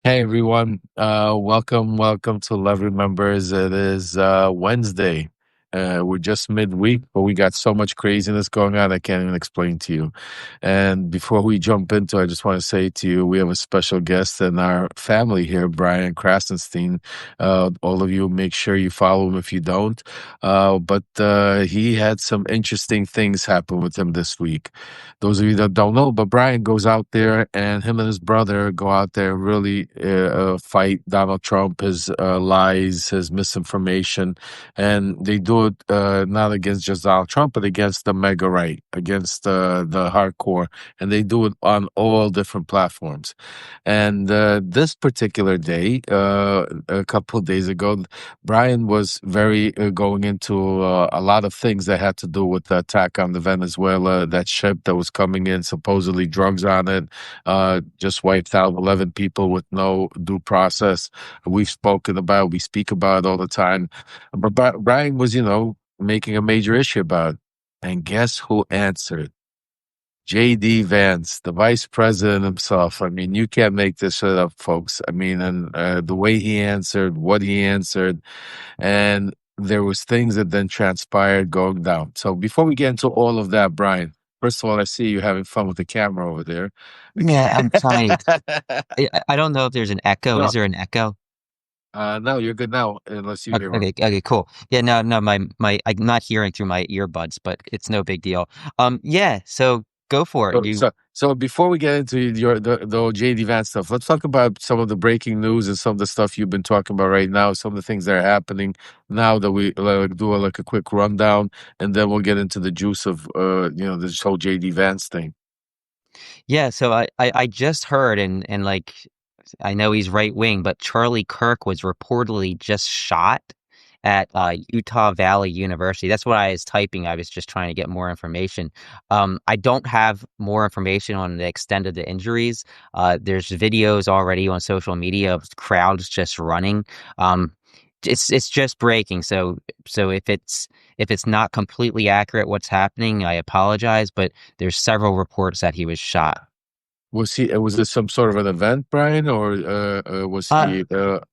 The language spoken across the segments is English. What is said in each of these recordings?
Hey everyone, welcome to Love Remembers. It is Wednesday. We're just midweek, but we got so much craziness going on I can't even explain to you. And before we jump into it, I just want to say to you, we have a special guest in our family here, Brian Krasenstein. All of you, make sure you follow him if you don't. But he had some interesting things happen with him this week. Those of you that don't know, but Brian goes out there and him and his brother go out there and really fight Donald Trump, his lies, his misinformation. And they do it not against just Donald Trump, but against the mega right, against the hardcore. And they do it on all different platforms. And this particular day, a couple of days ago, Brian was very going into a lot of things that had to do with the attack on the Venezuela, that ship that was coming in, supposedly drugs on it, just wiped out 11 people with no due process. We speak about it all the time. But Brian was, making a major issue about it. And guess who answered? JD Vance, the vice president himself. I mean, you can't make this shit up, folks. I mean, and the way he answered, what he answered, and there was things that then transpired going down. So before we get into all of that, Brian, first of all, I see you having fun with the camera over there. Yeah, I'm trying. I don't know if there's an echo. Is No, there an echo? no, you're good now, unless you Okay, hear one. okay, cool. Yeah, no, I'm not hearing through my earbuds, but it's no big deal. Yeah, so go for it. So, so, so before we get into the JD Vance stuff, let's talk about some of the breaking news and some of the stuff you've been talking about right now. Some of the things that are happening now that we do like a quick rundown, and then we'll get into the juice of this whole JD Vance thing. Yeah, so I just heard and like I know he's right wing, but Charlie Kirk was reportedly just shot at Utah Valley University. That's what I was typing. I was just trying to get more information. I don't have more information on the extent of the injuries. There's videos already on social media of crowds just running. Um, it's just breaking. So if it's not completely accurate what's happening, I apologize. But there's several reports that he was shot. Was this some sort of an event, Brian, or was Uh, he?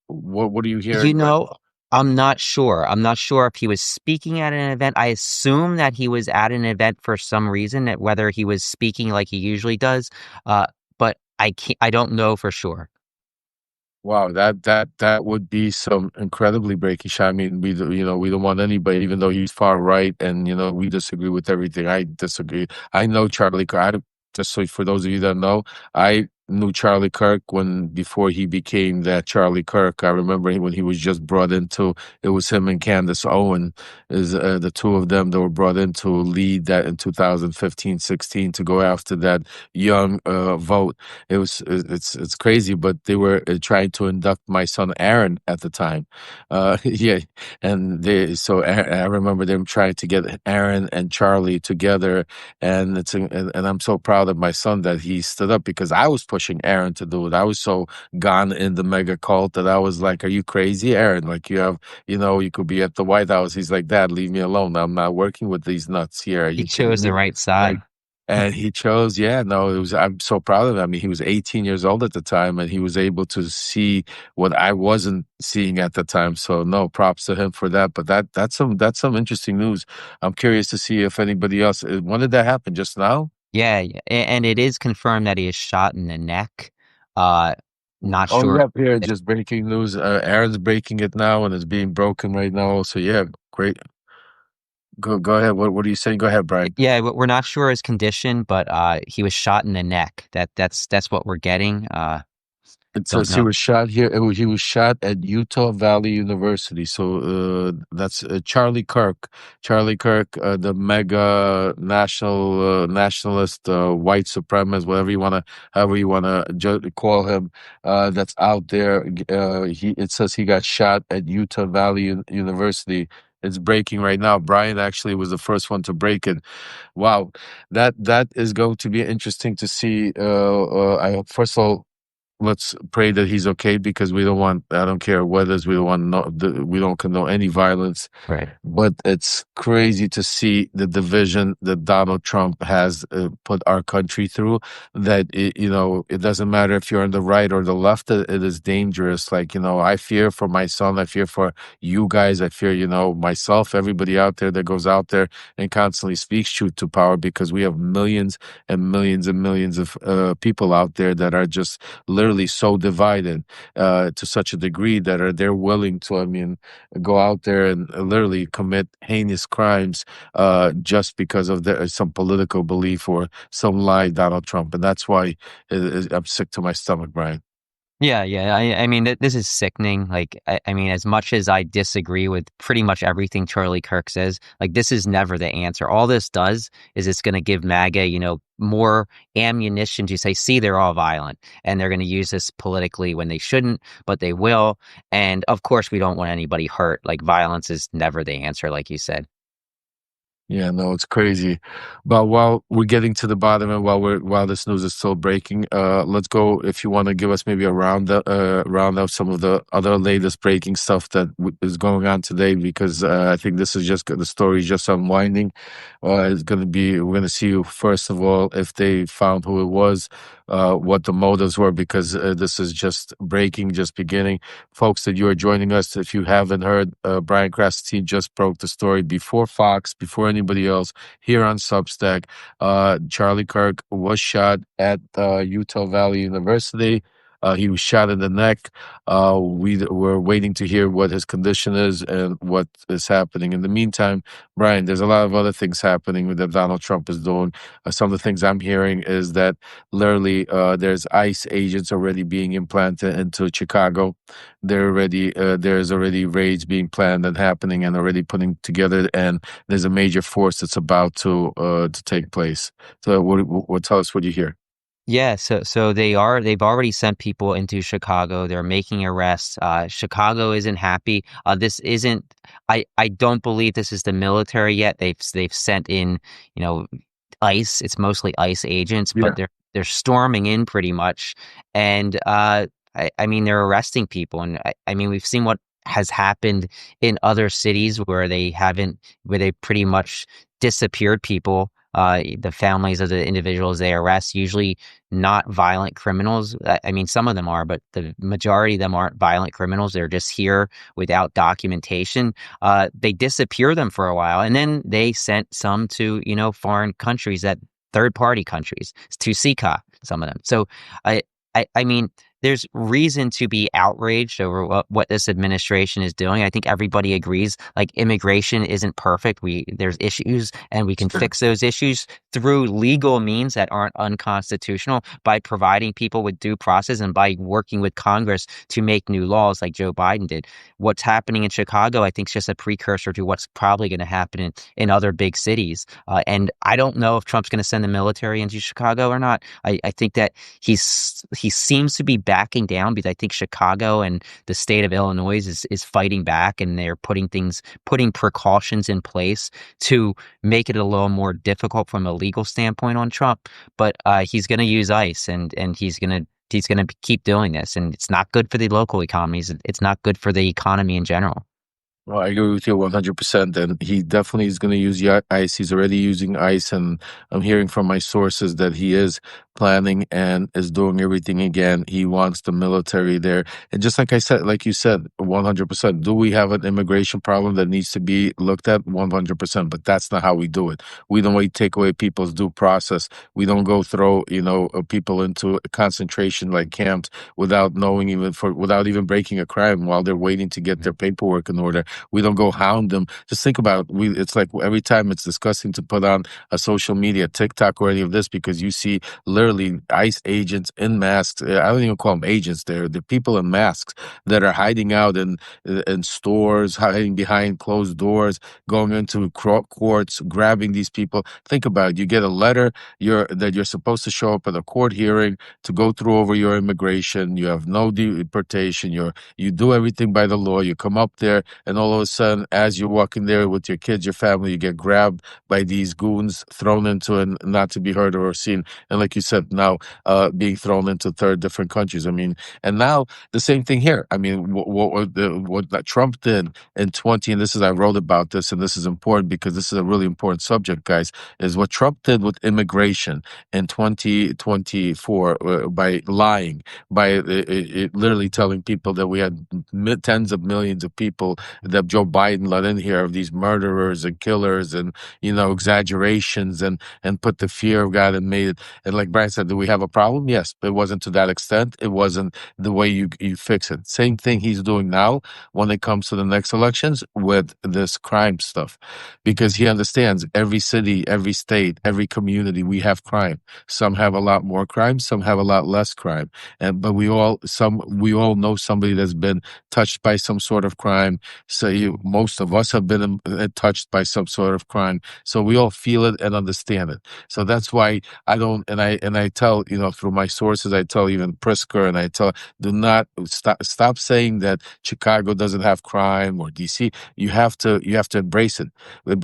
What are you You hearing right know, now? I'm not sure. I'm not sure if he was speaking at an event. I assume that he was at an event for some reason, that whether he was speaking like he usually does. But I don't know for sure. Wow, that would be some incredibly breaking shot. I mean, we don't want anybody, even though he's far right, and we disagree with everything. I disagree. I know Charlie Kirk. Just so for those of you that know, I knew Charlie Kirk when before he became that Charlie Kirk. I remember when he was just brought into. It was him and Candace Owen, is the two of them that were brought in to lead that in 2015, 16 to go after that young vote. It's crazy, but they were trying to induct my son Aaron at the time. Yeah, and I remember them trying to get Aaron and Charlie together, and and I'm so proud of my son that he stood up because I was pushing Aaron to do it. I was so gone in the mega cult that I was like, "Are you crazy, Aaron? Like you could be at the White House." He's like, "Dad, leave me alone. I'm not working with these nuts here. Are He you kidding chose the me?" right Like side. and he chose, yeah, no, I'm so proud of him. I mean, he was 18 years old at the time and he was able to see what I wasn't seeing at the time. So no, props to him for that. But that's some interesting news. I'm curious to see if anybody else, when did that happen? Just now? Yeah, yeah, and it is confirmed that he is shot in the neck. Uh, Not Oh, sure. yeah, here, just breaking news. Aaron's breaking it now and it's being broken right now. So yeah, great. Go ahead. What are you saying? Go ahead, Brian. Yeah, we're not sure his condition, but he was shot in the neck. That's what we're getting. It Don't says he know. was shot here. He was shot at Utah Valley University. So that's Charlie Kirk. Charlie Kirk, the mega nationalist, white supremacist, however you wanna call him. That's out there. It says he got shot at Utah Valley University. It's breaking right now. Brian actually was the first one to break it. Wow, that is going to be interesting to see. I first of all. let's pray that he's okay because we don't want. I don't care whether we don't want we don't condone any violence, Right. but it's crazy to see the division that Donald Trump has put our country through. That it doesn't matter if you're on the right or the left. It is dangerous. Like, I fear for my son. I fear for you guys. I fear, myself. Everybody out there that goes out there and constantly speaks truth to power, because we have millions and millions and millions of people out there that are just literally so divided to such a degree that they're willing to, I mean, go out there and literally commit heinous crimes just because of some political belief or some lie, Donald Trump. And that's why I'm sick to my stomach, Brian. Yeah, yeah. I mean, this is sickening. Like, I mean, as much as I disagree with pretty much everything Charlie Kirk says, like, this is never the answer. All this does is it's going to give MAGA, more ammunition to say, see, they're all violent, and they're going to use this politically when they shouldn't, but they will. And of course, we don't want anybody hurt. Like, violence is never the answer, like you said. Yeah, no, it's crazy. But while we're getting to the bottom and while this news is still breaking, let's go. If you want to give us maybe a round of some of the other latest breaking stuff that is going on today, because I think this is just the story is just unwinding. It's going to be we're going to see first of all if they found who it was, what the motives were, because this is just breaking, just beginning. Folks, that you are joining us, if you haven't heard, Brian Krasstein just broke the story before Fox, before anybody else, here on Substack. Charlie Kirk was shot at Utah Valley University. He was shot in the neck. We're waiting to hear what his condition is and what is happening. In the meantime, Brian, there's a lot of other things happening that Donald Trump is doing. Some of the things I'm hearing is that literally there's ICE agents already being implanted into Chicago. There's already raids being planned and happening and already putting together, and there's a major force that's about to take place. So what tell us what you hear. Yeah, so they've already sent people into Chicago. They're making arrests. Chicago isn't happy. This isn't. I don't believe this is the military yet. They've sent in, you know, ICE. It's mostly ICE agents, but Yeah, they're storming in pretty much, and I mean they're arresting people, and I mean we've seen what has happened in other cities where they pretty much disappeared people. The families of the individuals they arrest, usually not violent criminals. I mean, some of them are, but the majority of them aren't violent criminals. They're just here without documentation. They disappear them for a while, and then they sent some to, foreign countries, that third party countries, to CICA, some of them. So I, I mean, there's reason to be outraged over what this administration is doing. I think everybody agrees, like, immigration isn't perfect. There's issues, and we can sure. fix those issues through legal means that aren't unconstitutional, by providing people with due process and by working with Congress to make new laws like Joe Biden did. What's happening in Chicago, I think, is just a precursor to what's probably going to happen in other big cities. And I don't know if Trump's going to send the military into Chicago or not. I think that he seems to be backing down, because I think Chicago and the state of Illinois is fighting back, and they're putting precautions in place to make it a little more difficult from a legal standpoint on Trump. But he's going to use ICE, and he's gonna keep doing this, and it's not good for the local economies. It's not good for the economy in general. Well, I agree with you 100%. And he definitely is going to use ICE. He's already using ICE. And I'm hearing from my sources that he is planning and is doing everything again. He wants the military there. And just like I said, like you said, 100%. Do we have an immigration problem that needs to be looked at? 100%. But that's not how we do it. We don't take away people's due process. We don't go throw, people into concentration like camps without knowing without even breaking a crime while they're waiting to get their paperwork in order. We don't go hound them. Just think about it's like every time it's disgusting to put on a social media, TikTok or any of this, because you see literally ICE agents in masks. I don't even call them agents. They're people in masks that are hiding out in stores, hiding behind closed doors, going into courts, grabbing these people. Think about it. You get a letter that you're supposed to show up at a court hearing to go through over your immigration. You have no deportation. You do everything by the law. You come up there, and all all of a sudden, as you're walking there with your kids, your family, you get grabbed by these goons, thrown into and not to be heard or seen. And like you said, now being thrown into third different countries. I mean, and now the same thing here. I mean, what that Trump did in 20, and this is, I wrote about this, and this is important because this is a really important subject, guys, is what Trump did with immigration in 2024 by lying, by literally telling people that we had tens of millions of people that Joe Biden let in here of these murderers and killers and, exaggerations and put the fear of God and made it. And like Brian said, do we have a problem? Yes, but it wasn't to that extent. It wasn't the way you fix it. Same thing he's doing now when it comes to the next elections with this crime stuff, because he understands every city, every state, every community, we have crime. Some have a lot more crime, some have a lot less crime. And but we all know somebody that's been touched by some sort of crime. So most of us have been touched by some sort of crime. So we all feel it and understand it. So that's why I don't, and I tell, through my sources, I tell even Prisker, and I tell, do not stop saying that Chicago doesn't have crime or DC. You have to embrace it.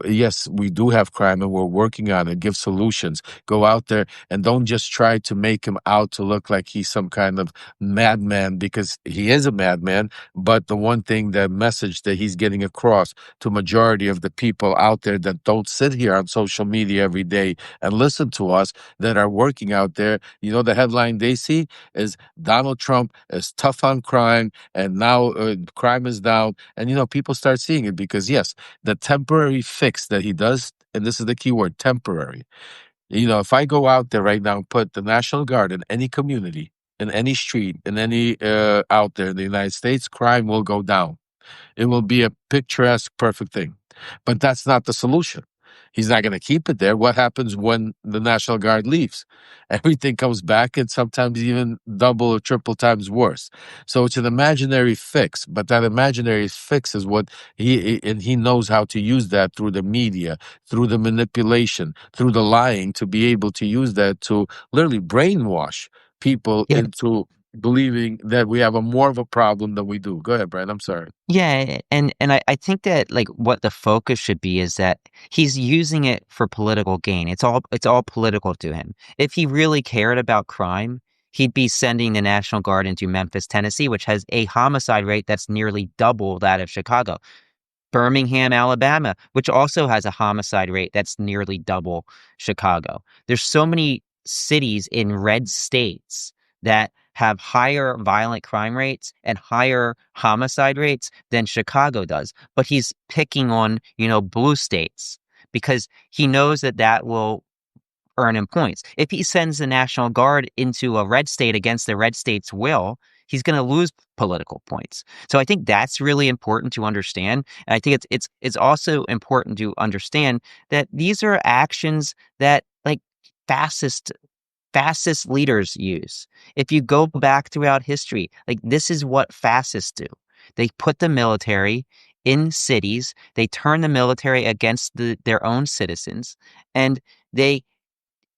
Yes, we do have crime and we're working on it. Give solutions. Go out there and don't just try to make him out to look like he's some kind of madman, because he is a madman. But the one thing, the message that he's getting across to majority of the people out there that don't sit here on social media every day and listen to us, that are working out there, the headline they see is Donald Trump is tough on crime, and now crime is down. And people start seeing it because, yes, the temporary fix that he does, and this is the key word, temporary. If I go out there right now and put the National Guard in any community, in any street, in any out there in the United States, crime will go down. It will be a picturesque, perfect thing. But that's not the solution. He's not going to keep it there. What happens when the National Guard leaves? Everything comes back, and sometimes even double or triple times worse. So it's an imaginary fix, but that imaginary fix is what and he knows how to use that through the media, through the manipulation, through the lying, to be able to use that to literally brainwash people Yeah. into believing that we have a more of a problem than we do. Go ahead, Brian. I'm sorry. Yeah, and I think that like what the focus should be is that he's using it for political gain. It's all political to him. If he really cared about crime, he'd be sending the National Guard into Memphis, Tennessee, which has a homicide rate that's nearly double that of Chicago. Birmingham, Alabama, which also has a homicide rate that's nearly double Chicago. There's so many cities in red states that have higher violent crime rates and higher homicide rates than Chicago does. But he's picking on, blue states because he knows that that will earn him points. If he sends the National Guard into a red state against the red state's will, he's going to lose political points. So I think that's really important to understand. And I think it's also important to understand that these are actions that like fascist fascist leaders use. If you go back throughout history, like this is what fascists do. They put the military in cities, they turn the military against their own citizens, and they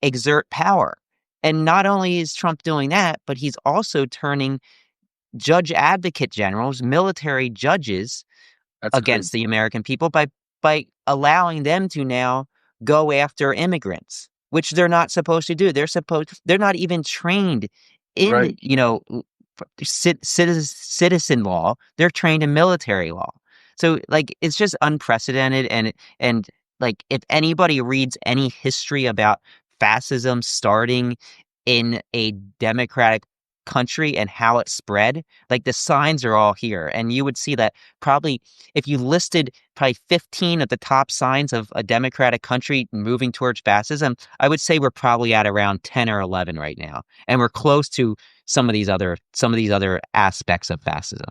exert power. And not only is Trump doing that, but he's also turning judge advocate generals, military judges, That's against crazy. the American people by allowing them to now go after immigrants, which they're not supposed to do. They're not even trained in, Right. citizen law. They're trained in military law. So like it's just unprecedented, and like if anybody reads any history about fascism starting in a democratic country and how it spread, like the signs are all here. And you would see that probably if you listed probably 15 of the top signs of a democratic country moving towards fascism, I would say we're probably at around 10 or 11 right now. And we're close to some of these other aspects of fascism.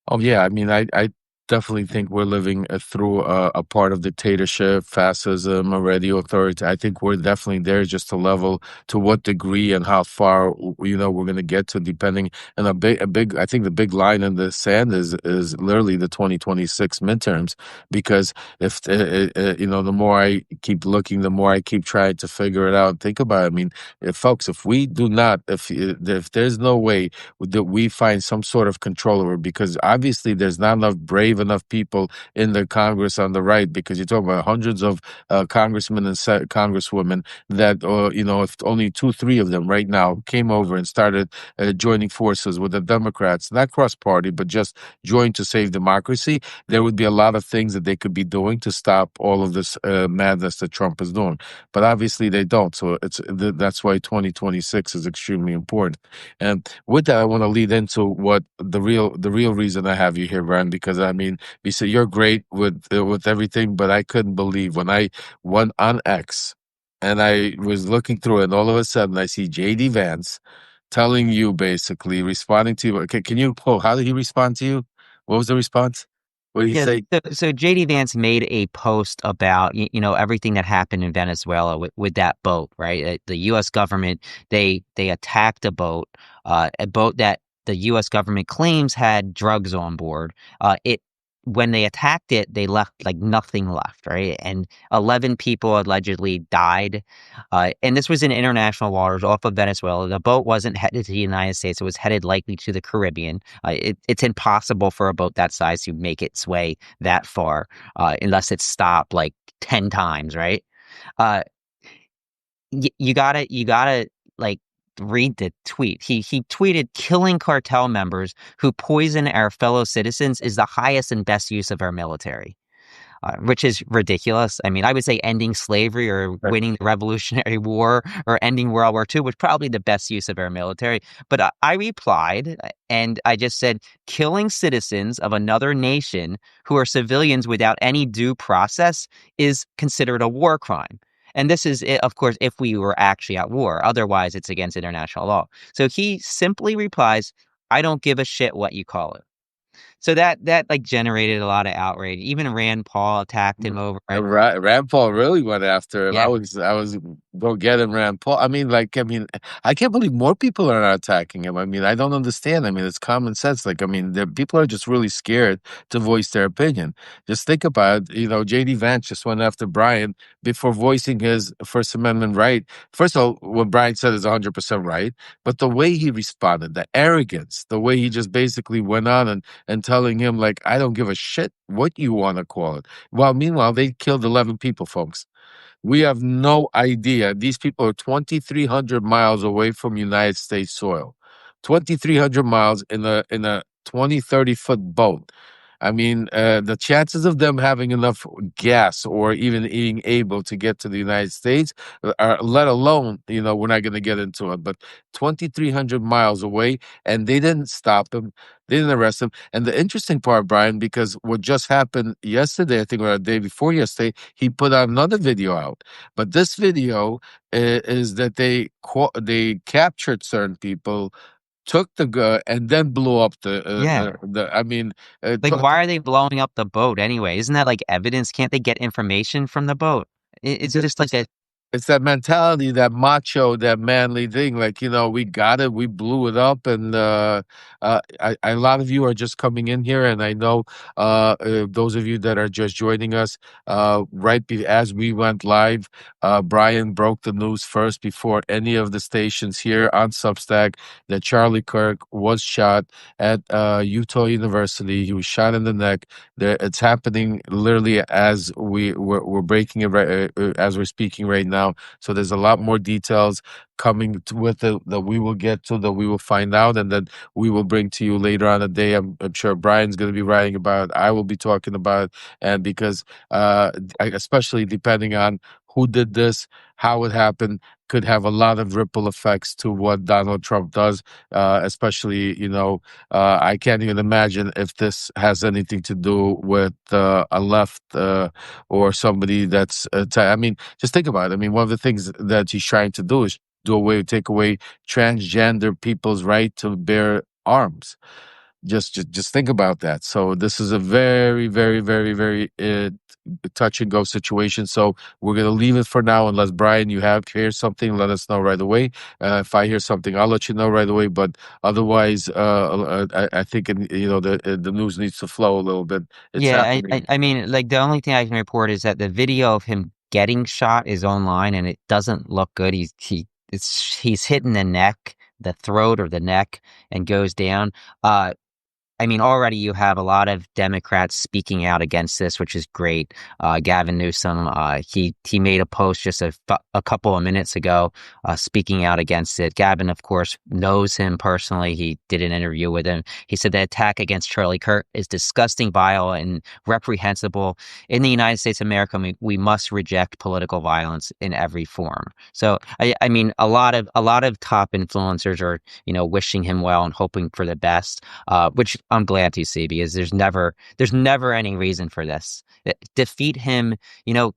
Oh yeah, I mean, I definitely think we're living through a part of dictatorship, fascism, already authority. I think we're definitely there, just to level to what degree and how far we're going to get to, depending. And a big. I think the big line in the sand is literally the 2026 midterms, because if the more I keep looking, the more I keep trying to figure it out. Think about it. I mean, folks, if we do not, if there's no way that we find some sort of control over, because obviously there's not enough brave save enough people in the Congress on the right, because you're talking about hundreds of congressmen and congresswomen that, if only two, three of them right now came over and started joining forces with the Democrats, not cross party, but just join to save democracy, there would be a lot of things that they could be doing to stop all of this madness that Trump is doing. But obviously they don't. So that's why 2026 is extremely important. And with that, I want to lead into what the real reason I have you here, Brian, because I mean, you say you're great with everything, but I couldn't believe when I went on X and I was looking through it, and all of a sudden I see JD Vance telling you, basically responding to you. Okay, can you quote, how did he respond to you? What was the response? What did he Yeah, say? so JD Vance made a post about everything that happened in Venezuela with that boat, right? The U.S. government, they attacked a boat that the U.S. government claims had drugs on board. It When they attacked it, they left like nothing left, right? And 11 people allegedly died. And this was in international waters off of Venezuela. The boat wasn't headed to the United States; it was headed likely to the Caribbean. It's impossible for a boat that size to make its way that far unless it's stopped like 10 times, right? Uh, you gotta like read the tweet. He tweeted, "Killing cartel members who poison our fellow citizens is the highest and best use of our military." Which is ridiculous. I mean, I would say ending slavery or winning the Revolutionary War or ending World War II was probably the best use of our military. But I replied and I just said, killing citizens of another nation who are civilians without any due process is considered a war crime. And this is, of course, if we were actually at war. Otherwise, it's against international law. So he simply replies, I don't give a shit what you call it. So that like generated a lot of outrage. Even Rand Paul attacked him over it. Rand Paul really went after him. I Yeah. was I was go get him, Rand Paul. I can't believe more people are not attacking him. I mean, I don't understand. I mean, it's common sense. Like, I mean, people are just really scared to voice their opinion. Just think about it. JD Vance just went after Brian before voicing his First Amendment right. First of all, what Brian said is 100% right, but the way he responded, the arrogance, the way he just basically went on and telling him, like, I don't give a shit what you want to call it. Well, meanwhile, they killed 11 people, folks. We have no idea. These people are 2,300 miles away from United States soil. 2,300 miles in a 20, 30-foot boat. I mean, the chances of them having enough gas or even being able to get to the United States, let alone, we're not going to get into it, but 2,300 miles away, and they didn't stop him. They didn't arrest him. And the interesting part, Brian, because what just happened yesterday, I think, or the day before yesterday, he put out another video out. But this video is that they captured certain people, took the gun, and then blew up Yeah. I mean, Like, why are they blowing up the boat anyway? Isn't that like evidence? Can't they get information from the boat? It's just like a it's that mentality, that macho, that manly thing. Like, we got it, we blew it up, and a lot of you are just coming in here, and I know those of you that are just joining us, as we went live, Brian broke the news first before any of the stations here on Substack that Charlie Kirk was shot at Utah University. He was shot in the neck. It's happening literally as we're breaking it as we're speaking right now. So there's a lot more details coming with it that we will get to, that we will find out, and that we will bring to you later on the day. I'm sure Brian's going to be writing about it. I will be talking about it, and because especially depending on who did this, how it happened, could have a lot of ripple effects to what Donald Trump does. Especially, I can't even imagine if this has anything to do with a left or somebody that's. I mean, just think about it. I mean, one of the things that he's trying to do is take away transgender people's right to bear arms. Just think about that. So this is a very, very, very, very touch and go situation. So we're gonna leave it for now, unless Brian, you hear something, let us know right away. If I hear something, I'll let you know right away. But otherwise, I think the news needs to flow a little bit. It's yeah. happening. I mean, like the only thing I can report is that the video of him getting shot is online and it doesn't look good. He's hit in the neck, the throat or the neck, and goes down. I mean, already you have a lot of Democrats speaking out against this, which is great. Gavin Newsom, he made a post just a couple of minutes ago, speaking out against it. Gavin, of course, knows him personally. He did an interview with him. He said the attack against Charlie Kirk is disgusting, vile, and reprehensible. In the United States of America, we must reject political violence in every form. So, I mean, a lot of top influencers are, wishing him well and hoping for the best, which I'm glad to see because there's never any reason for this. Defeat him, you know,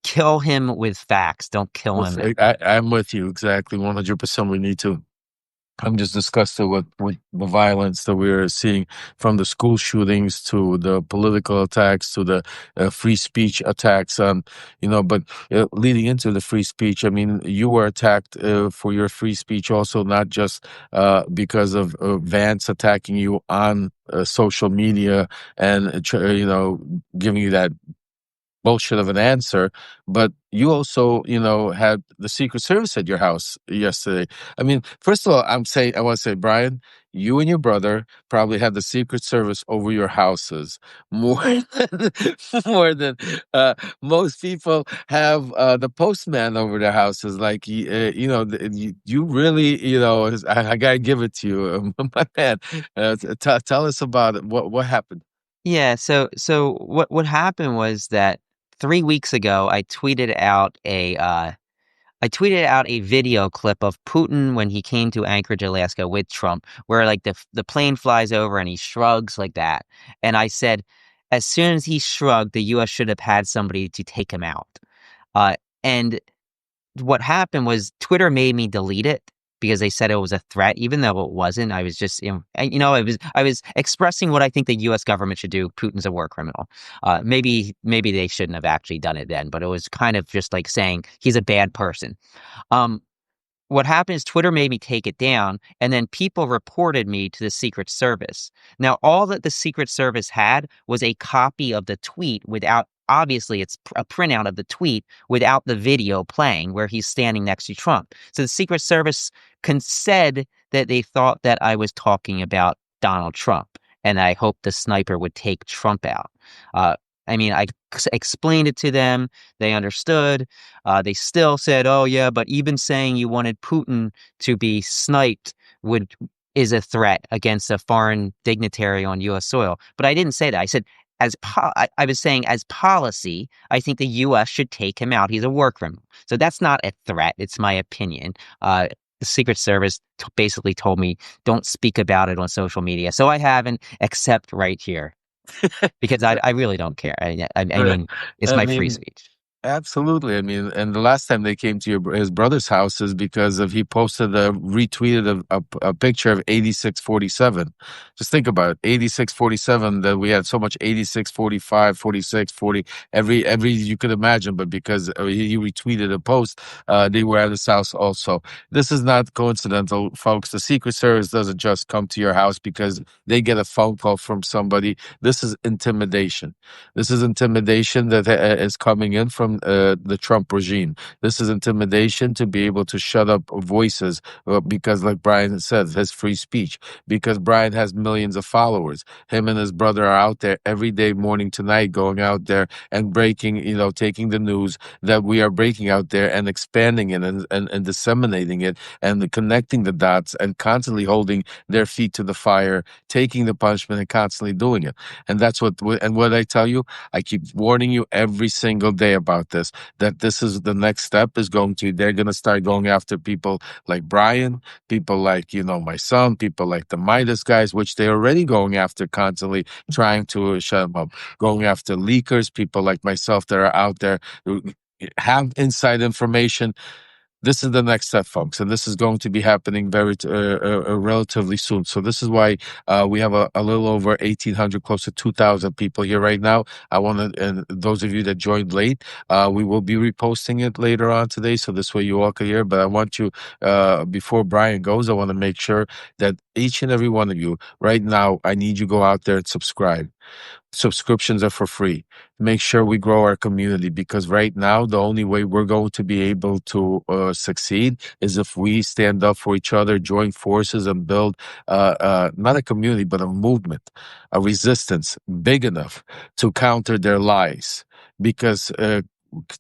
kill him with facts. Don't kill him. I'm with you exactly 100%. We need to. I'm just disgusted with the violence that we're seeing, from the school shootings to the political attacks to the free speech attacks. But leading into the free speech, I mean, you were attacked for your free speech also, not just because of Vance attacking you on social media and giving you that bullshit of an answer, but you also, had the Secret Service at your house yesterday. I mean, first of all, I want to say, Brian, you and your brother probably had the Secret Service over your houses more than, more than most people have the postman over their houses. Like, you really, I gotta give it to you, my man. Tell us about it. What happened? Yeah, so what happened was that 3 weeks ago I tweeted out a video clip of Putin when he came to Anchorage, Alaska with Trump, where like the plane flies over and he shrugs like that. And I said, as soon as he shrugged, the US should have had somebody to take him out. And what happened was Twitter made me delete it because they said it was a threat, even though it wasn't. I was just, I was expressing what I think the U.S. government should do. Putin's a war criminal. Maybe they shouldn't have actually done it then, but it was kind of just like saying he's a bad person. Um, what happened is Twitter made me take it down, and then people reported me to the Secret Service. Now, all that the Secret Service had was a copy of the tweet without, obviously, it's a printout of the tweet without the video playing where he's standing next to Trump. So the Secret Service said that they thought that I was talking about Donald Trump, and I hoped the sniper would take Trump out. Uh, I mean, I explained it to them. They understood. They still said, "Oh yeah, but even saying you wanted Putin to be sniped would is a threat against a foreign dignitary on U.S. soil." But I didn't say that. I said, I was saying as policy, I think the U.S. should take him out. He's a war criminal. So that's not a threat. It's my opinion. The Secret Service basically told me don't speak about it on social media. So I haven't, except right here, because I really don't care. I Right. mean, it's I my free mean, speech. absolutely. I mean, and the last time they came to his brother's house is because of he posted retweeted a picture of 8647. Just think about it, 8647. That we had so much 86, 45, 46, 40, every you could imagine, but because he retweeted a post, they were at his house also. This is not coincidental, folks. The Secret Service doesn't just come to your house because they get a phone call from somebody. This is intimidation. This is intimidation that is coming in from the Trump regime. This is intimidation to be able to shut up voices because, like Brian said, his free speech. Because Brian has millions of followers. Him and his brother are out there every day, morning to night, going out there and breaking, taking the news that we are breaking out there and expanding it and disseminating it and connecting the dots and constantly holding their feet to the fire, taking the punishment and constantly doing it. And that's what I tell you. I keep warning you every single day about this, that this is the next step they're going to start going after people like Brian, people like, my son, people like the Midas guys, which they're already going after constantly, trying to shut them up, going after leakers, people like myself that are out there who have inside information. This is the next step, folks, and this is going to be happening very relatively soon. So this is why we have a little over 1,800, close to 2,000 people here right now. I want to, and those of you that joined late, we will be reposting it later on today, so this way you all can hear. But I want you, before Brian goes, I want to make sure that each and every one of you right now, I need you to go out there and subscribe. Subscriptions are for free. Make sure we grow our community, because right now the only way we're going to be able to succeed is if we stand up for each other, join forces, and build not a community but a movement, a resistance big enough to counter their lies. Because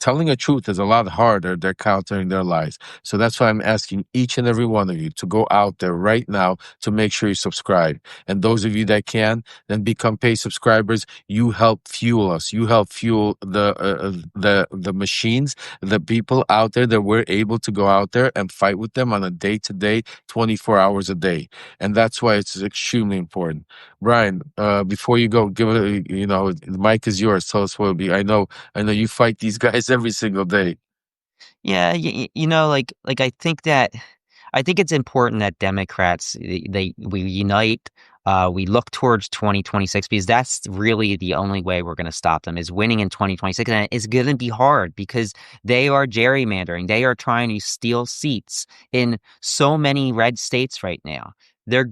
telling the truth is a lot harder. They're countering their lies. So that's why I'm asking each and every one of you to go out there right now to make sure you subscribe. And those of you that can, then become paid subscribers. You help fuel us. You help fuel the machines, the people out there that we're able to go out there and fight with them on a day to day, 24 hours a day. And that's why it's extremely important. Brian, before you go, give it. The mic is yours. Tell us what it'll be. I know you fight these guys every single day. Yeah, like I think it's important that Democrats we unite. We look towards 2026 because that's really the only way we're going to stop them is winning in 2026, and it's going to be hard because they are gerrymandering. They are trying to steal seats in so many red states right now. They're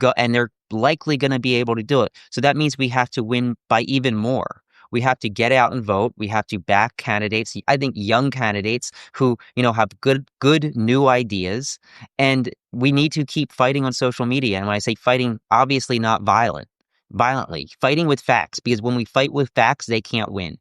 likely going to be able to do it. So that means we have to win by even more. We have to get out and vote. We have to back candidates. I think young candidates who, have good new ideas. And we need to keep fighting on social media. And when I say fighting, obviously not violently, fighting with facts, because when we fight with facts, they can't win.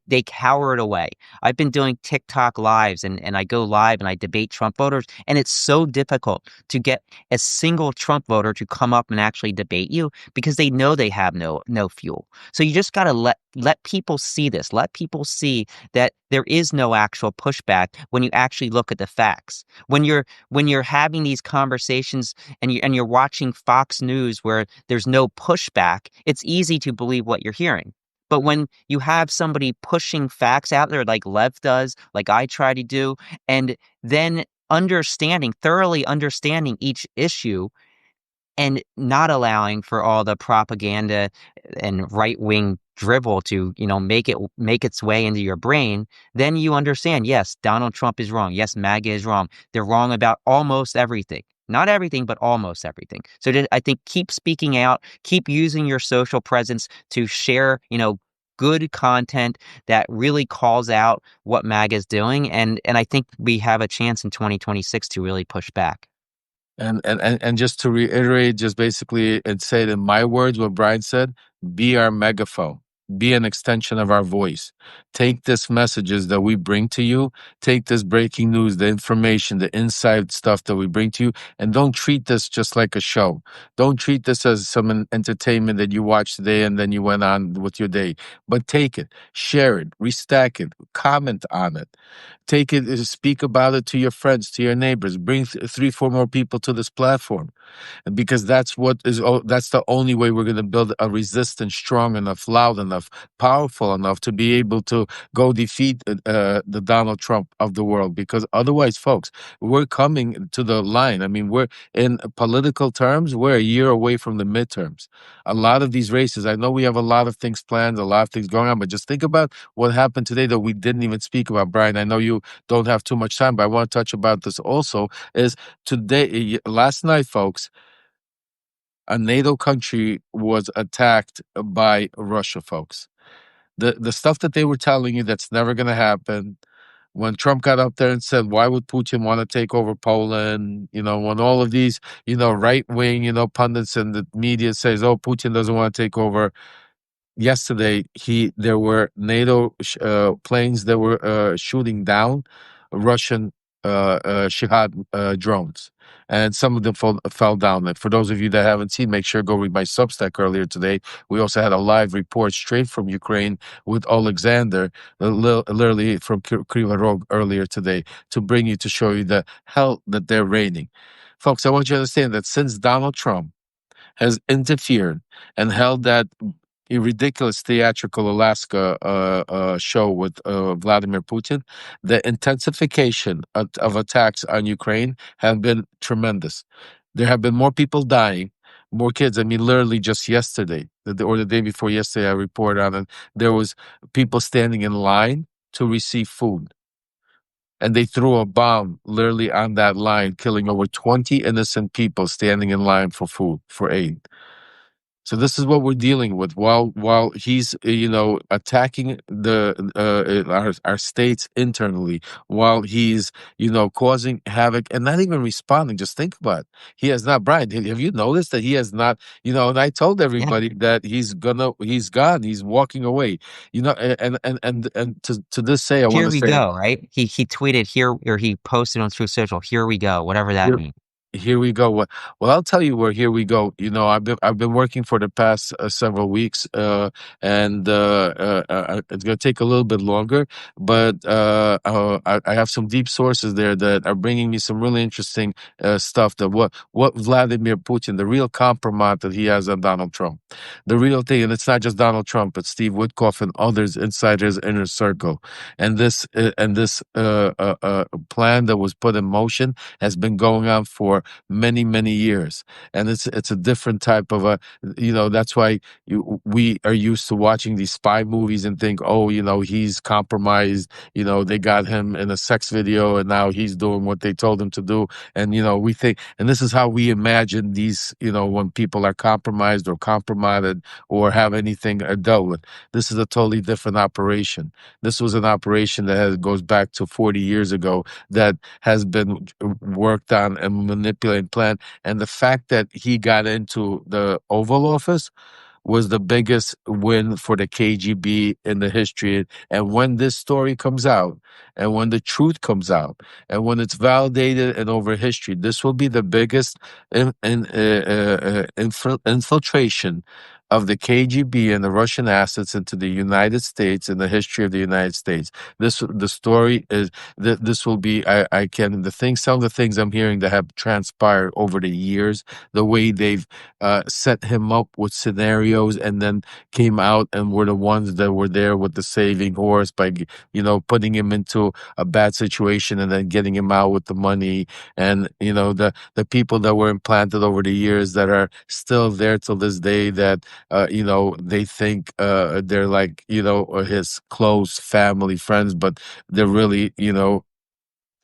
They cower it away. I've been doing TikTok lives and I go live and I debate Trump voters, and it's so difficult to get a single Trump voter to come up and actually debate you because they know they have no fuel. So you just got to let people see this. Let people see that there is no actual pushback when you actually look at the facts. When you're having these conversations and you're watching Fox News where there's no pushback, it's easy to believe what you're hearing. But when you have somebody pushing facts out there like Lev does, like I try to do, and then thoroughly understanding each issue and not allowing for all the propaganda and right-wing drivel to, make its way into your brain, then you understand, yes, Donald Trump is wrong. Yes, MAGA is wrong. They're wrong about almost everything. Not everything, but almost everything. So I think keep speaking out, keep using your social presence to share, good content that really calls out what MAGA is doing. And I think we have a chance in 2026 to really push back. And just to reiterate, just basically and say it in my words, what Brian said, be our megaphone, be an extension of our voice. Take this messages that we bring to you, take this breaking news, the information, the inside stuff that we bring to you, and don't treat this just like a show. Don't treat this as some entertainment that you watched today and then you went on with your day. But take it, share it, restack it, comment on it. Take it, speak about it to your friends, to your neighbors. Bring three, four more people to this platform, because that's the only way we're going to build a resistance strong enough, loud enough, powerful enough to be able to go defeat the Donald Trump of the world. Because otherwise, folks, we're coming to the line. I mean, we're in political terms, we're a year away from the midterms. A lot of these races, I know we have a lot of things planned, a lot of things going on, but just think about what happened today that we didn't even speak about. Brian, I know you don't have too much time, but I want to touch about this also. Is today, last night, folks, a NATO country was attacked by Russia, folks. The stuff that they were telling you that's never going to happen. When Trump got up there and said, "Why would Putin want to take over Poland?" When all of these, right wing, pundits and the media says, "Oh, Putin doesn't want to take over." Yesterday there were NATO planes that were shooting down Russian Shahad drones, and some of them fell down. And for those of you that haven't seen, make sure go read my Substack earlier today. We also had a live report straight from Ukraine with Alexander, literally from Kryvyi Rog earlier today, to bring you to show you the hell that they're raining. Folks, I want you to understand that since Donald Trump has interfered and held that a ridiculous theatrical Alaska show with Vladimir Putin, the intensification of attacks on Ukraine have been tremendous. There have been more people dying, more kids. I mean, literally just yesterday, or the day before yesterday, I reported on it. There was people standing in line to receive food, and they threw a bomb literally on that line, killing over 20 innocent people standing in line for food, for aid. So this is what we're dealing with while he's attacking our states internally, while he's causing havoc and not even responding. Just think about it. He has not, Brian. Have you noticed that he has not? And I told Yeah. everybody that he's gone. He's walking away. And to this say, I want Here to we say. go, right? He tweeted here, or he posted on True Social, here we go, whatever that Here, means. here we go. Well, I'll tell you where here we go. I've been working for the past several weeks, and it's going to take a little bit longer. But I have some deep sources there that are bringing me some really interesting stuff. That what Vladimir Putin, the real compromise that he has on Donald Trump, the real thing, and it's not just Donald Trump, but Steve Witkoff and others inside his inner circle, and this plan that was put in motion has been going on for many, many years. And it's a different type of that's why we are used to watching these spy movies and think, oh, he's compromised. They got him in a sex video and now he's doing what they told him to do. And, we think, and this is how we imagine these, when people are compromised or compromised or have anything dealt with. This is a totally different operation. This was an operation that goes back to 40 years ago, that has been worked on and manipulated, planned. And the fact that he got into the Oval Office was the biggest win for the KGB in the history. And when this story comes out, and when the truth comes out, and when it's validated and over history, this will be the biggest infiltration of the KGB and the Russian assets into the United States in the history of the United States. The story is that this will be. I can the things Some of the things I'm hearing that have transpired over the years, the way they've set him up with scenarios and then came out and were the ones that were there with the saving horse by putting him into a bad situation and then getting him out with the money. And the people that were implanted over the years that are still there till this day, that they think they're like his close family friends, but they're really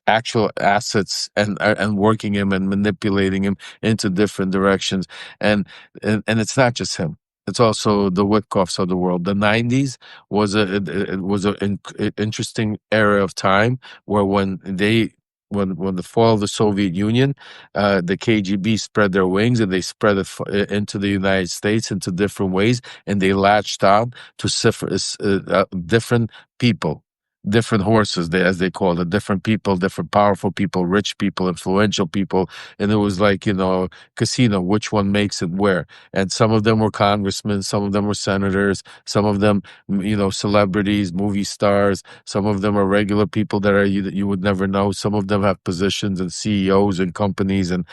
actual assets, and working him and manipulating him into different directions. And it's not just him. It's also the Witkoffs of the world. The 90s it was an interesting era of time, where when the fall of the Soviet Union, the KGB spread their wings and they spread it into the United States into different ways, and they latched on to different people, different horses, as they call it, different people, different powerful people, rich people, influential people. And it was like, casino, which one makes it where. And some of them were congressmen, some of them were senators, some of them, celebrities, movie stars, some of them are regular people that you would never know. Some of them have positions and CEOs and companies. And,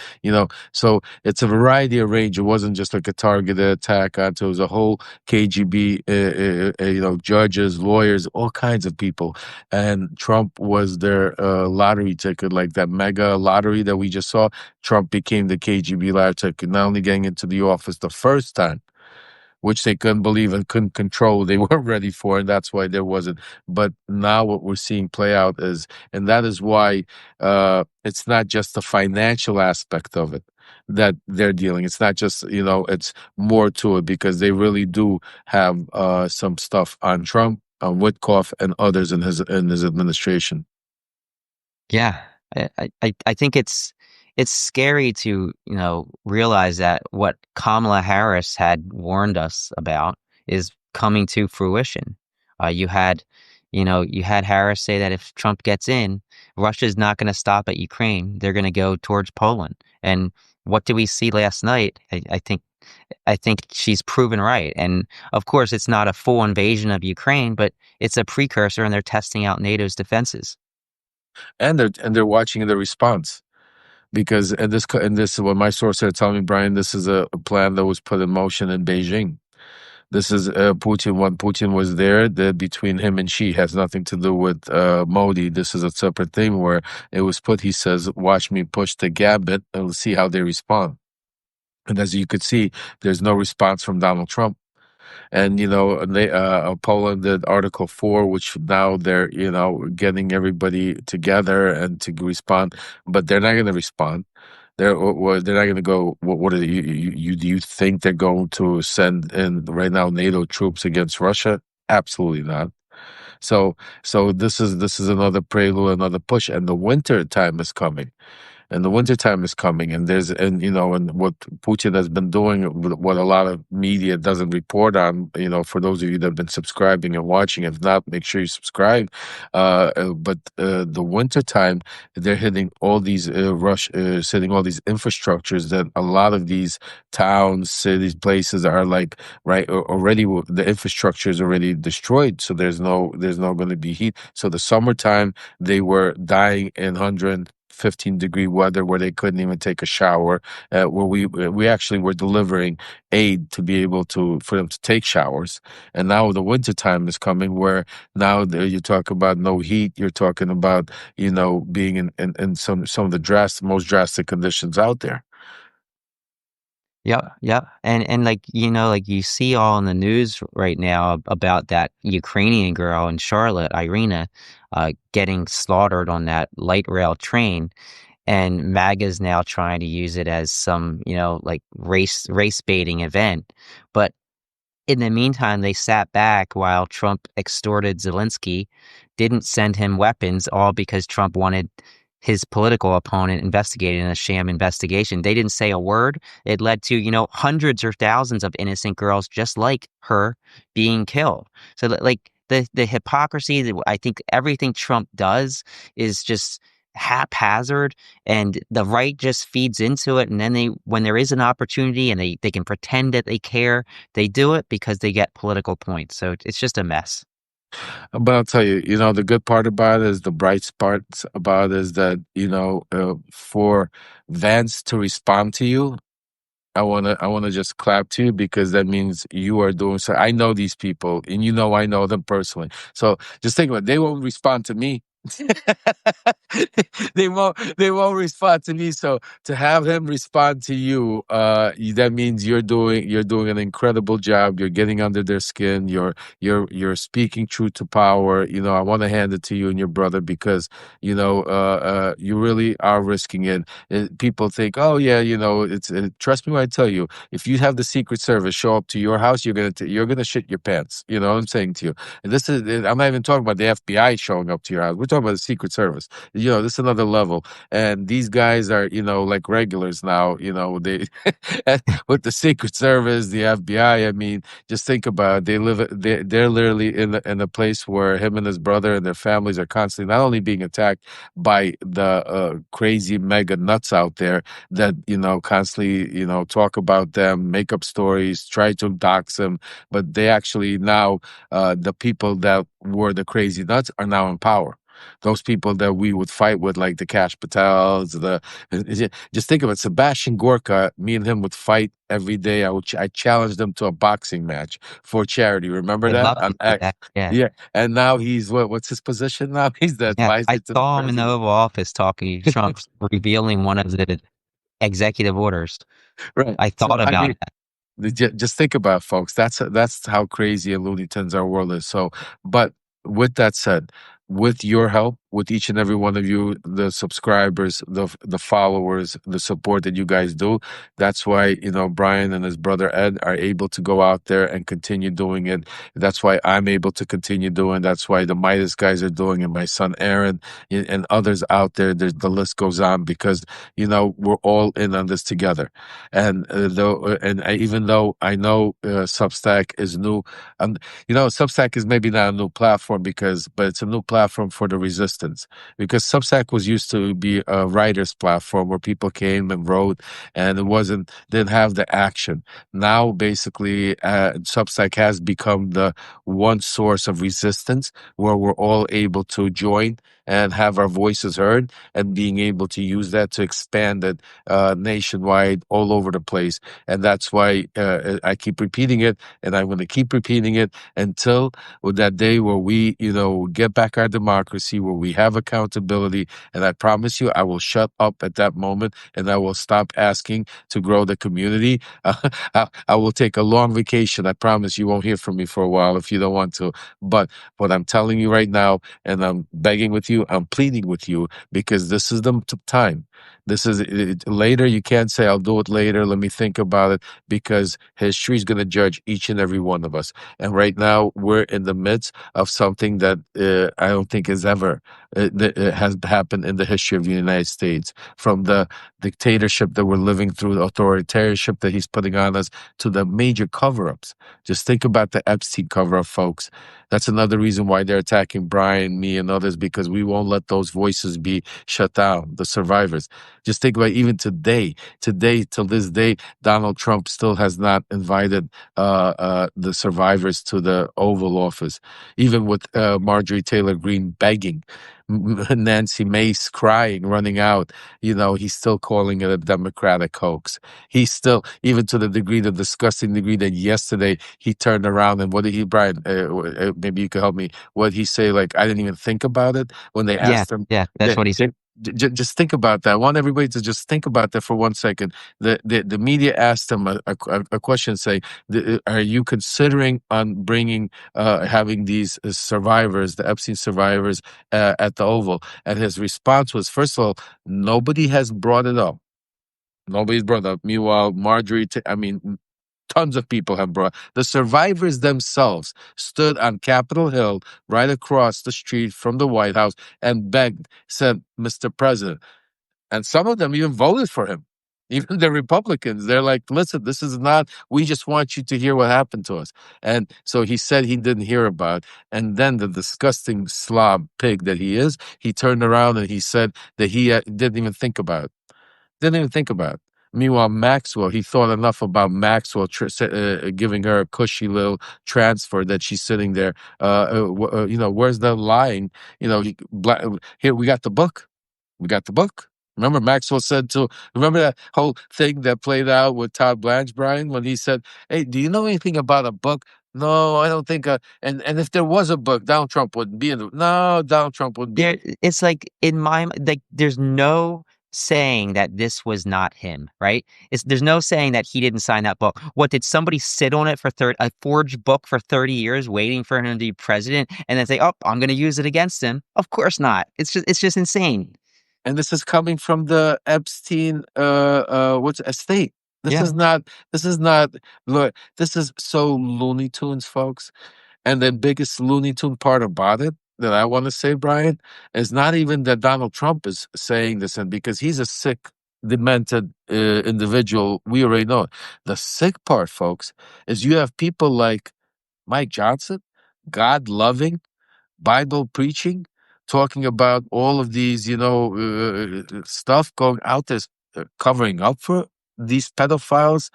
so it's a variety of range. It wasn't just like a targeted attack onto, it was a whole KGB, judges, lawyers, all kinds of people. And Trump was their lottery ticket, like that mega lottery that we just saw. Trump became the KGB lottery ticket, not only getting into the office the first time, which they couldn't believe and couldn't control. They weren't ready for, and that's why there wasn't. But now what we're seeing play out and that is why it's not just the financial aspect of it that they're dealing. It's not just, it's more to it, because they really do have some stuff on Trump, on Witkoff, and others in his administration. Yeah, I think it's scary to, realize that what Kamala Harris had warned us about is coming to fruition. You had, you had Harris say that if Trump gets in, Russia's not going to stop at Ukraine. They're going to go towards Poland. And what did we see last night? I think she's proven right. And of course, it's not a full invasion of Ukraine, but it's a precursor, and they're testing out NATO's defenses. And they're watching the response, because and this what my source are telling me, Brian. This is a plan that was put in motion in Beijing. This is Putin. When Putin was there, that between him and Xi has nothing to do with Modi. This is a separate thing where it was put. He says, "Watch me push the gambit, and we'll see how they respond." And as you could see, there's no response from Donald Trump. And Poland did Article 4, which now they're getting everybody together and to respond, but they're not going to respond. they're not going to go. What are do you think they're going to send in right now NATO troops against Russia? Absolutely not. So this is another prelude, another push, and the winter time is coming. And the wintertime is coming, and and what Putin has been doing, what a lot of media doesn't report on, for those of you that have been subscribing and watching, if not, make sure you subscribe. But the wintertime, they're hitting all these hitting all these infrastructures that a lot of these towns, cities, places are like right already. The infrastructure is already destroyed, so there's no going to be heat. So the summertime, they were dying in 115-degree weather where they couldn't even take a shower. Where we actually were delivering aid to be able to for them to take showers. And now the winter time is coming where now you talk about no heat. You're talking about being in some of the most drastic conditions out there. Yep, yep. And like like you see all in the news right now about that Ukrainian girl in Charlotte, Irina, getting slaughtered on that light rail train, and MAGA's now trying to use it as some, like race baiting event. But in the meantime, they sat back while Trump extorted Zelensky, didn't send him weapons, all because Trump wanted his political opponent investigated in a sham investigation. They didn't say a word. It led to, hundreds or thousands of innocent girls just like her being killed. So, like, the hypocrisy that I think everything Trump does is just haphazard, and the right just feeds into it, and then when there is an opportunity and they can pretend that they care, they do it because they get political points. So it's just a mess. But I'll tell you, the good part about it is the bright parts about it is that, for Vance to respond to you, I wanna just clap to you because that means you are doing so. I know these people, and I know them personally. So just think about it. They won't respond to me. They won't respond to me. So to have him respond to you, that means you're doing an incredible job. You're getting under their skin. You're speaking truth to power. I want to hand it to you and your brother because you really are risking it. People think, oh yeah, trust me when I tell you, if you have the Secret Service show up to your house, you're gonna shit your pants. You know what I'm saying to you? And I'm not even talking about the FBI showing up to your house. We're talking about the Secret Service. This is another level. And these guys are, like regulars now. They with the Secret Service, the FBI. I mean, just think about it. They're literally in a place where him and his brother and their families are constantly not only being attacked by the crazy mega nuts out there that constantly talk about them, make up stories, try to dox them, but they actually now the people that were the crazy nuts are now in power. Those people that we would fight with, like the Cash Patels, just think of it. Sebastian Gorka, me and him would fight every day. I challenged him to a boxing match for charity. Remember I that love on to do X? that. Yeah. Yeah, and now he's what's his position now? He's the Yeah. advisor I to the saw him in the president. Oval Office talking to Trump, revealing one of the executive orders. Right. I So thought I about mean, just think about it, folks. That's how crazy and Looney Tunes our world is. So, but with that said, with your help, with each and every one of you, the subscribers, the followers, the support that you guys do, that's why Brian and his brother Ed are able to go out there and continue doing it. That's why I'm able to continue doing. That's why the Midas guys are doing, and my son Aaron and others out there. The list goes on because we're all in on this together. Even though I know Substack is new, um, Substack is maybe not a new platform but it's a new platform for the resistance because Substack was used to be a writer's platform where people came and wrote, and didn't have the action. Now, basically, Substack has become the one source of resistance where we're all able to join and have our voices heard and being able to use that to expand it nationwide all over the place. And that's why I keep repeating it, and I'm going to keep repeating it until that day where we, get back our democracy, where we have accountability. And I promise you, I will shut up at that moment, and I will stop asking to grow the community. I will take a long vacation. I promise you won't hear from me for a while if you don't want to. But what I'm telling you right now, and I'm begging with you, I'm pleading with you, because this is the time. This is later. You can't say, I'll do it later. Let me think about it, because history is going to judge each and every one of us. And right now, we're in the midst of something that I don't think has ever has happened in the history of the United States. From the dictatorship that we're living through, the authoritarianship that he's putting on us, to the major cover ups. Just think about the Epstein cover up, folks. That's another reason why they're attacking Brian, me, and others, because we won't let those voices be shut down, the survivors. Just think about even today, till this day, Donald Trump still has not invited the survivors to the Oval Office, even with Marjorie Taylor Greene begging, Nancy Mace crying, running out. He's still calling it a Democratic hoax. He's still, even to the degree, the disgusting degree, that yesterday he turned around and what did he, Brian? Maybe you could help me. What he say? Like, I didn't even think about it when they Yeah, asked him. yeah, that's They, what he's. they, just think about that. I want everybody to just think about that for 1 second. The media asked him a question, saying, "Are you considering on bringing having these survivors, the Epstein survivors, at the Oval?" And his response was, first of all, nobody has brought it up. Nobody's brought it up. Meanwhile, I mean, tons of people have brought. The survivors themselves stood on Capitol Hill, right across the street from the White House, and begged, said, "Mr. President." And some of them even voted for him. Even the Republicans, they're like, "Listen, this is not, we just want you to hear what happened to us." And so he said he didn't hear about it. And then the disgusting slob pig that he is, he turned around and he said that he didn't even think about it. Didn't even think about it. Meanwhile, Maxwell, he thought enough about Maxwell giving her a cushy little transfer that she's sitting there. Where's the lying? Here, we got the book. We got the book. Remember, Maxwell said to, remember that whole thing that played out with Todd Blanche, Brian, when he said, "Hey, do you know anything about a book?" "No, I don't think. And if there was a book, Donald Trump wouldn't be in it." "No, Donald Trump wouldn't be." There, it's like in my like, there's no saying that this was not him, right? There's no saying that he didn't sign that book. What, did somebody sit on it for a forged book for 30 years waiting for him to be president and then say, "Oh, I'm going to use it against him"? Of course not. It's just insane. And this is coming from the Epstein what's estate. This Yeah, is not this is not look, this is so Looney Tunes, folks. And the biggest Looney Tune part about it that I want to say, Brian, is not even that Donald Trump is saying this, and because he's a sick, demented individual, we already know it. The sick part, folks, is you have people like Mike Johnson, God loving, Bible preaching, talking about all of these, stuff going out there, covering up for these pedophiles.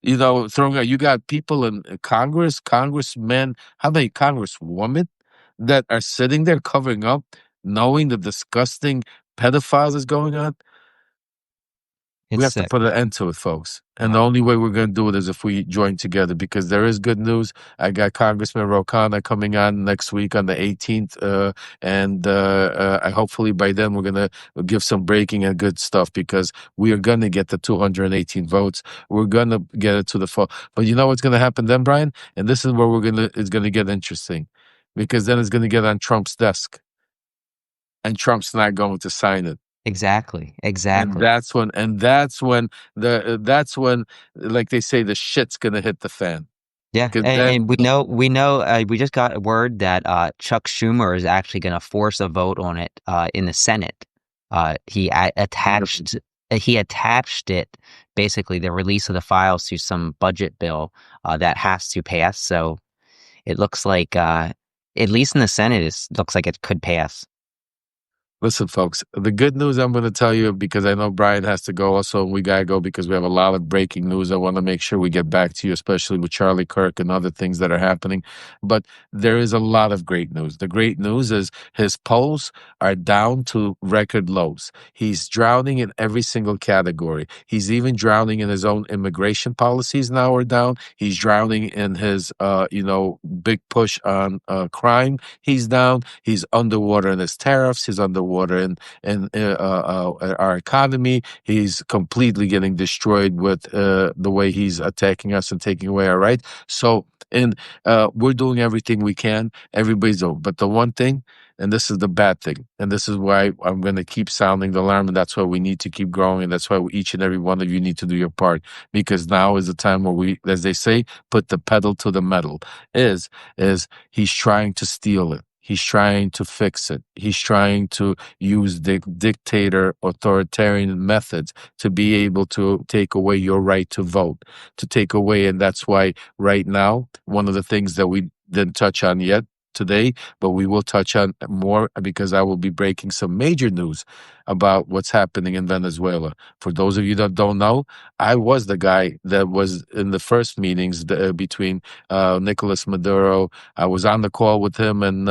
Throwing out. You got people in Congress, congressmen, how many congresswomen that are sitting there covering up, knowing the disgusting pedophiles is going on. We it's have to sick. put an end to it, folks. And Yeah. the only way we're going to do it is if we join together, because there is good news. I got Congressman Rokana coming on next week on the 18th. And I hopefully by then we're going to give some breaking and good stuff, because we are going to get the 218 votes. We're going to get it to the fall. But you know what's going to happen then, Brian? And this is where it's going to get interesting, because then it's going to get on Trump's desk, and Trump's not going to sign it. Exactly. And Exactly. that's when, like they say, the shit's gonna hit the fan. Yeah, Because and, then, and we know we just got word that Chuck Schumer is actually going to force a vote on it in the Senate. He attached it, basically the release of the files, to some budget bill that has to pass. So it looks like, at least in the Senate, it looks like it could pass. listen, folks, the good news I'm going to tell you, because I know Brian has to go also, and we got to go because we have a lot of breaking news. I want to make sure we get back to you, especially with Charlie Kirk and other things that are happening. But there is a lot of great news. The great news is his polls are down to record lows. He's drowning in every single category. He's even drowning in his own immigration policies now are down. He's drowning in his, big push on crime. He's down. He's underwater in his tariffs. He's underwater water in our economy. He's completely getting destroyed with the way he's attacking us and taking away our rights. So, and we're doing everything we can. Everybody's doing, but the one thing, and this is the bad thing, and this is why I'm going to keep sounding the alarm, and that's why we need to keep growing, and that's why each and every one of you need to do your part, because now is the time where we, as they say, put the pedal to the metal. Is is he's trying to steal it. He's trying to fix it. He's trying to use the dictator authoritarian methods to be able to take away your right to vote, to take away. And that's why right now, one of the things that we didn't touch on yet today, but we will touch on more because I will be breaking some major news about what's happening in Venezuela. For those of you that don't know, I was the guy that was in the first meetings between Nicolas Maduro. I was on the call with him and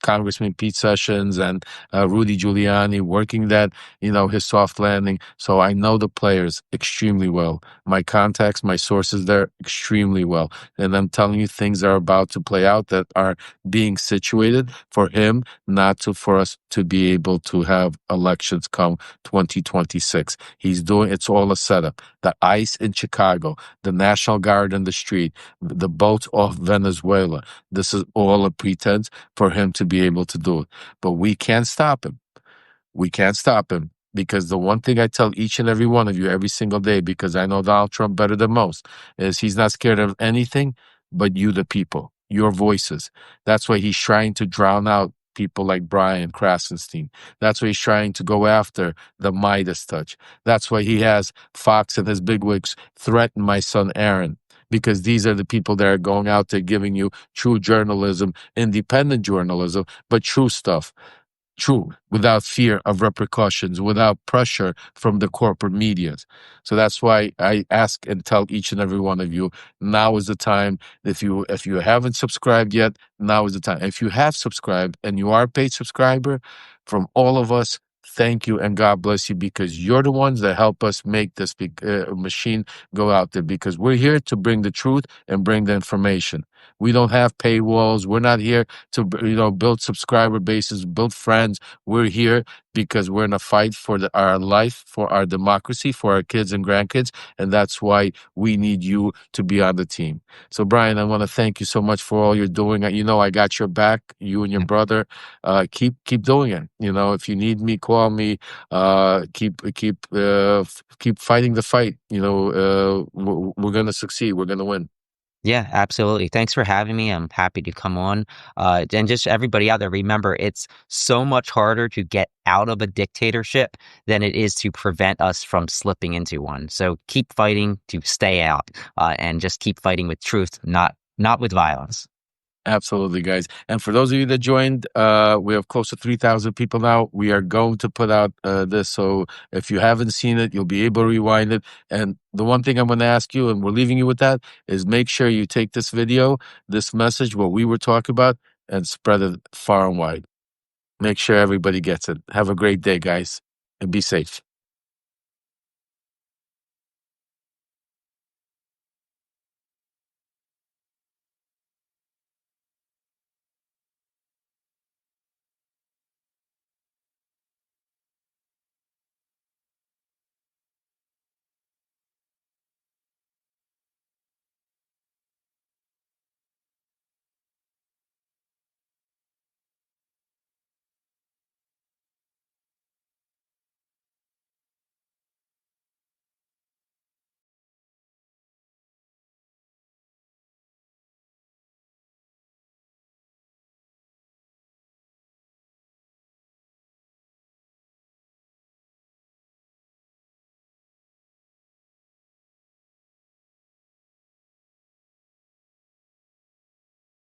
Congressman Pete Sessions and Rudy Giuliani, working that his soft landing. So I know the players extremely well. My contacts, my sources there extremely well, and I'm telling you, things are about to play out that are being situated for him, not to for us to be able to have elections come 2026. He's doing it's all a setup. The ICE in Chicago, the National Guard in the street, the boats off Venezuela. This is all a pretense for him to be able to do it. But we can't stop him. We can't stop him because the one thing I tell each and every one of you every single day, because I know Donald Trump better than most, is he's not scared of anything but you, the people, your voices. That's why he's trying to drown out people like Brian Krasenstein. That's why he's trying to go after the Midas touch. That's why he has Fox and his bigwigs threaten my son Aaron. Because these are the people that are going out there giving you true journalism, independent journalism, but true stuff. True, without fear of repercussions, without pressure from the corporate medias. So that's why I ask and tell each and every one of you, now is the time. If you haven't subscribed yet, now is the time. If you have subscribed and you are a paid subscriber, from all of us, thank you and God bless you, because you're the ones that help us make this machine go out there, because we're here to bring the truth and bring the information. We don't have paywalls. We're not here to build subscriber bases, build friends. We're here because we're in a fight for our life, for our democracy, for our kids and grandkids, and that's why we need you to be on the team. So, Brian, I want to thank you so much for all you're doing. I got your back. You and your brother. Keep doing it. If you need me, call me. Keep fighting the fight. We're gonna succeed. We're gonna win. Yeah, absolutely. Thanks for having me. I'm happy to come on. And just everybody out there, remember, it's so much harder to get out of a dictatorship than it is to prevent us from slipping into one. So keep fighting to stay out, and just keep fighting with truth, not with violence. Absolutely, guys. And for those of you that joined, we have close to 3,000 people now. We are going to put out this. So if you haven't seen it, you'll be able to rewind it. And the one thing I'm going to ask you, and we're leaving you with that, is make sure you take this video, this message, what we were talking about, and spread it far and wide. Make sure everybody gets it. Have a great day, guys, and be safe.